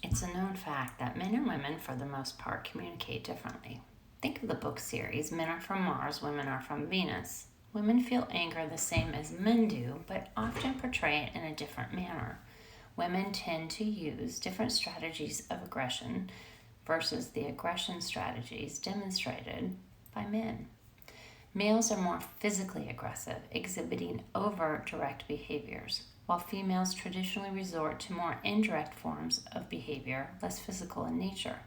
It's a known fact that men and women, for the most part, communicate differently. Think of the book series Men Are From Mars, Women Are From Venus. Women feel anger the same as men do, but often portray it in a different manner. Women tend to use different strategies of aggression versus the aggression strategies demonstrated by men. Males are more physically aggressive, exhibiting overt direct behaviors, while females traditionally resort to more indirect forms of behavior, less physical in nature.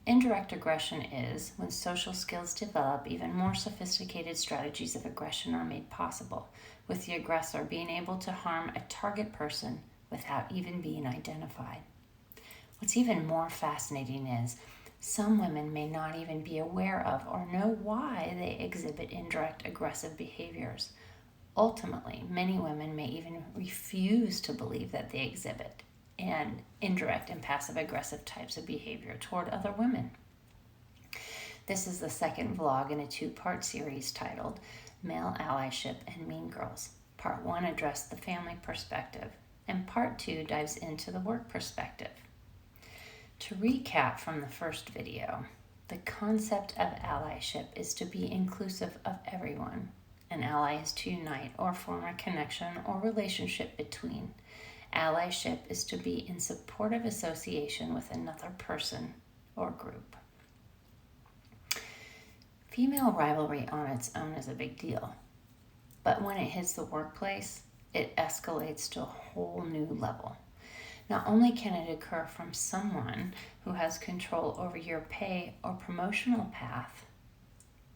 Indirect aggression is when social skills develop, even more sophisticated strategies of aggression are made possible, with the aggressor being able to harm a target person without even being identified. What's even more fascinating is some women may not even be aware of or know why they exhibit indirect aggressive behaviors. Ultimately, many women may even refuse to believe that they exhibit and indirect and passive aggressive types of behavior toward other women. This is the second vlog in a two-part series titled Male Allyship and Mean Girls. Part 1 addressed the family perspective, and Part 2 dives into the work perspective. To recap from the first video, the concept of allyship is to be inclusive of everyone. An ally is to unite or form a connection or relationship between. Allyship is to be in supportive association with another person or group. Female rivalry on its own is a big deal, but when it hits the workplace, it escalates to a whole new level. Not only can it occur from someone who has control over your pay or promotional path,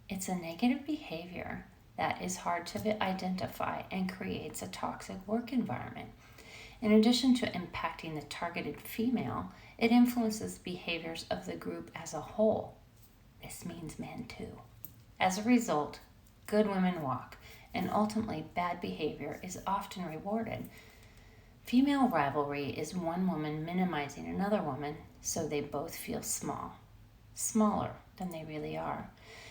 it's a negative behavior that is hard to identify and creates a toxic work environment. In addition to impacting the targeted female, it influences behaviors of the group as a whole. This means men too. As a result, good women walk, and ultimately bad behavior is often rewarded. Female rivalry is one woman minimizing another woman so they both feel smaller than they really are.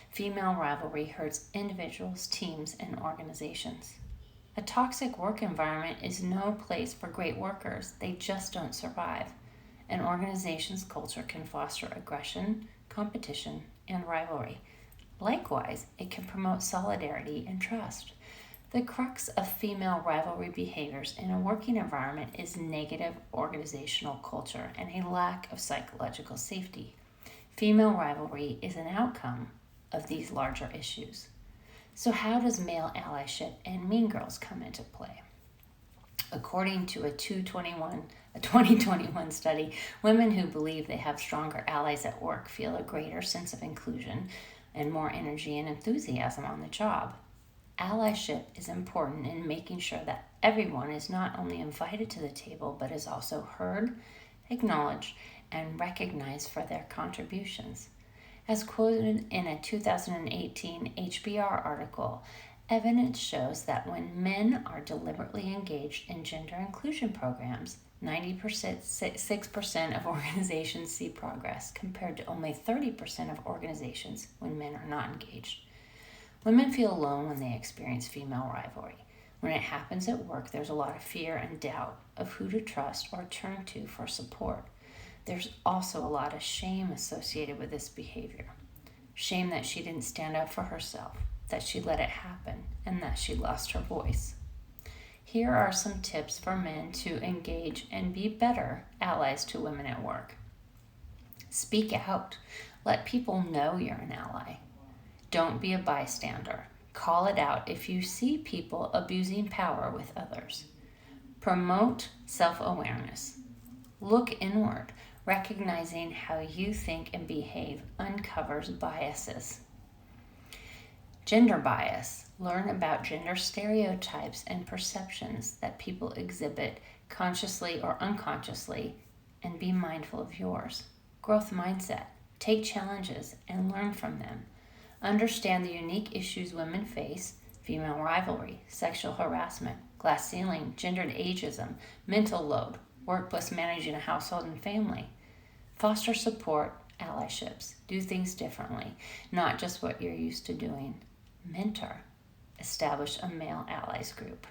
Female rivalry hurts individuals, teams, and organizations. A toxic work environment is no place for great workers. They just don't survive. An organization's culture can foster aggression, competition, and rivalry. Likewise, it can promote solidarity and trust. The crux of female rivalry behaviors in a working environment is negative organizational culture and a lack of psychological safety. Female rivalry is an outcome of these larger issues. So how does male allyship and mean girls come into play? According to a 2021 study, women who believe they have stronger allies at work feel a greater sense of inclusion and more energy and enthusiasm on the job. Allyship is important in making sure that everyone is not only invited to the table, but is also heard, acknowledged, and recognized for their contributions. As quoted in a 2018 HBR article, evidence shows that when men are deliberately engaged in gender inclusion programs, 96% of organizations see progress, compared to only 30% of organizations when men are not engaged. Women feel alone when they experience female rivalry. When it happens at work, there's a lot of fear and doubt of who to trust or turn to for support. There's also a lot of shame associated with this behavior. Shame that she didn't stand up for herself, that she let it happen, and that she lost her voice. Here are some tips for men to engage and be better allies to women at work. Speak out. Let people know you're an ally. Don't be a bystander. Call it out if you see people abusing power with others. Promote self-awareness. Look inward. Recognizing how you think and behave uncovers biases. Gender bias. Learn about gender stereotypes and perceptions that people exhibit consciously or unconsciously, and be mindful of yours. Growth mindset. Take challenges and learn from them. Understand the unique issues women face: female rivalry, sexual harassment, glass ceiling, gendered ageism, mental load, workplace managing a household and family. Foster support, allyships. Do things differently, not just what you're used to doing. Mentor. Establish a male allies group.